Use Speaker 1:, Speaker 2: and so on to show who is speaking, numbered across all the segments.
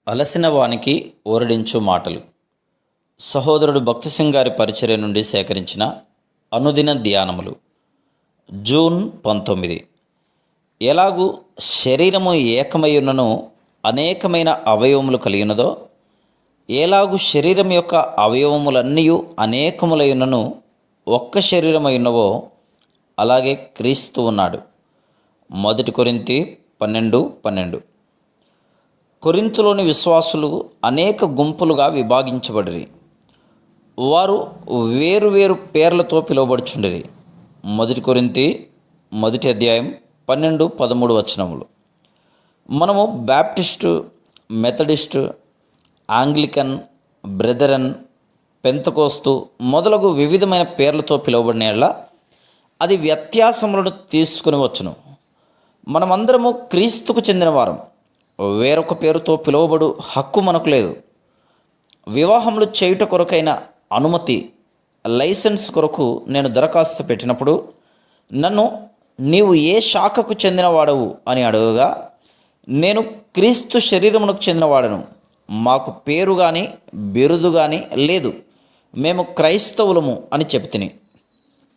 Speaker 1: అలసిన వానికి ఓరడించు మాటలు. సహోదరుడు భక్తసింగ్ గారి పరిచర్య నుండి సేకరించిన అనుదిన ధ్యానములు. జూన్ 19. ఎలాగూ శరీరము ఏకమైయున్నను అనేకమైన అవయవములు కలిగినదో, ఎలాగూ శరీరం యొక్క అవయవములన్నీ అనేకములైనను ఒక్క శరీరమైనవో, అలాగే క్రీస్తు ఉన్నాడు. 1 కొరింథీ 12:12. కొరింథులోని విశ్వాసులు అనేక గుంపులుగా విభాగించబడిరి. వారు వేరు వేరు పేర్లతో పిలువబడుచుండిరి. 1 కొరింథీ 1:12-13 వచనములు. మనము బ్యాప్టిస్టు, మెథడిస్టు, ఆంగ్లికన్, బ్రెదరన్, పెంతకోస్తు మొదలగు వివిధమైన పేర్లతో పిలువబడిన యెడల అది వ్యత్యాసములను తీసుకుని వచ్చును. మనమందరము క్రీస్తుకు చెందిన వారం. వేరొక పేరుతో పిలువబడు హక్కు మనకు లేదు. వివాహములు చేయుట కొరకైన అనుమతి, లైసెన్స్ కొరకు నేను దరఖాస్తు పెట్టినప్పుడు నన్ను నీవు ఏ శాఖకు చెందినవాడవు అని అడగగా, నేను క్రీస్తు శరీరమునకు చెందినవాడను, మాకు పేరు కానీ బిరుదు కానీ లేదు, మేము క్రైస్తవులము అని చెప్తిని.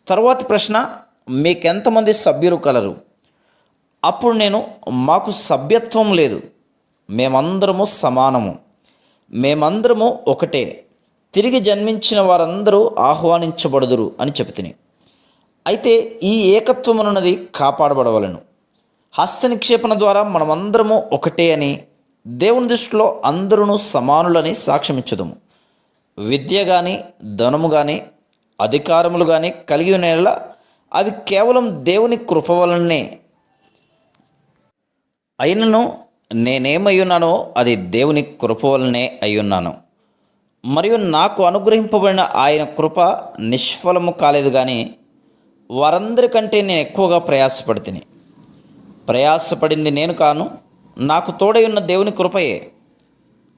Speaker 1: తరువాతి ప్రశ్న, మీకెంతమంది సభ్యులు కలరు? అప్పుడు నేను, మాకు సభ్యత్వం లేదు, మేమందరము సమానము, మేమందరము ఒకటే, తిరిగి జన్మించిన వారందరూ ఆహ్వానించబడుదురు అని చెప్తిని. అయితే ఈ ఏకత్వమునున్నది కాపాడబడవలను. హస్త నిక్షేపణ ద్వారా మనమందరము ఒకటే అని, దేవుని దృష్టిలో అందరూ సమానులని సాక్ష్యమిచ్చుదుము. విద్య కానీ, ధనము కానీ, అధికారములు కానీ కలిగి ఉన్న యెడల అవి కేవలం దేవుని కృప వలనే. అయినను నేనేమయ్యున్నానో అది దేవుని కృప వలనే అయ్యున్నాను. మరియు నాకు అనుగ్రహింపబడిన ఆయన కృప నిష్ఫలము కాలేదు, కానీ వారందరికంటే నేను ఎక్కువగా ప్రయాసపడితిని. ప్రయాసపడింది నేను కాను, నాకు తోడై ఉన్న దేవుని కృపయే.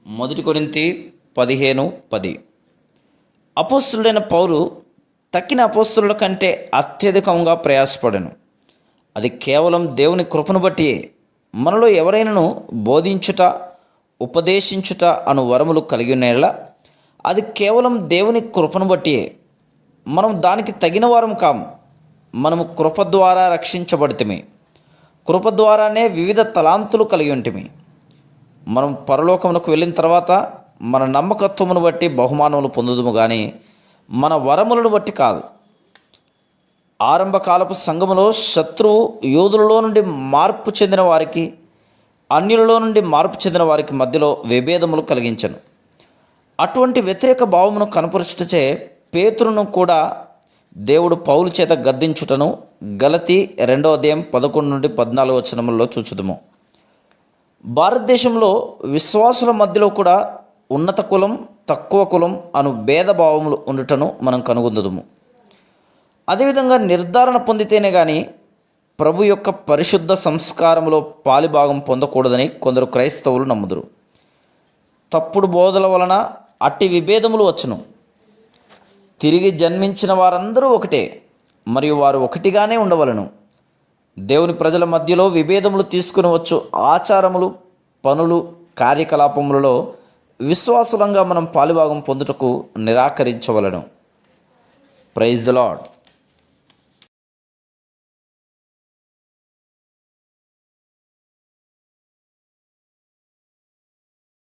Speaker 1: 1 కొరింథీ 15:10. అపోస్తలుడైన పౌలు తక్కిన అపోస్తలుల కంటే అత్యధికంగా ప్రయాసపడెను. అది కేవలం దేవుని కృపను బట్టియే. మనలో ఎవరైనాను బోధించుట, ఉపదేశించుట అను వరములు కలిగి ఉన్న యెడల అది కేవలం దేవుని కృపను బట్టియే. మనం దానికి తగిన వారం కాము. మనము కృప ద్వారా రక్షించబడితిమి. కృప ద్వారానే వివిధ తలాంతులు కలిగి ఉంటిమి. మనం పరలోకమునకు వెళ్ళిన తర్వాత మన నమ్మకత్వమును బట్టి బహుమానములు పొందుదుము, కానీ మన వరములను బట్టి కాదు. ఆరంభకాలపు సంఘములో శత్రువు యూదులలో నుండి మార్పు చెందిన వారికి, అన్యులలో నుండి మార్పు చెందిన వారికి మధ్యలో విభేదములు కలిగించను. అటువంటి వ్యతిరేక భావమును కనపరచుటచే పేతురును కూడా దేవుడు పౌలు చేత గద్దించుటను గలతీ 2:11-14 వచనములలో చూచుదుము. భారతదేశంలో విశ్వాసుల మధ్యలో కూడా ఉన్నత కులం, తక్కువ కులం అను భేదభావములు ఉండుటను మనం కనుగొందుదుము. అదేవిధంగా నిర్ధారణ పొందితేనే కానీ ప్రభు యొక్క పరిశుద్ధ సంస్కారములో పాలిభాగం పొందకూడదని కొందరు క్రైస్తవులు నమ్ముదురు. తప్పుడు బోధల వలన అట్టి విభేదములు వచ్చును. తిరిగి జన్మించిన వారందరూ ఒకటే, మరియు వారు ఒకటిగానే ఉండవలను. దేవుని ప్రజల మధ్యలో విభేదములు తీసుకుని వచ్చు ఆచారములు, పనులు, కార్యకలాపములలో విశ్వాసులంగా మనం పాలిభాగం పొందుటకు నిరాకరించవలను. Praise the lord.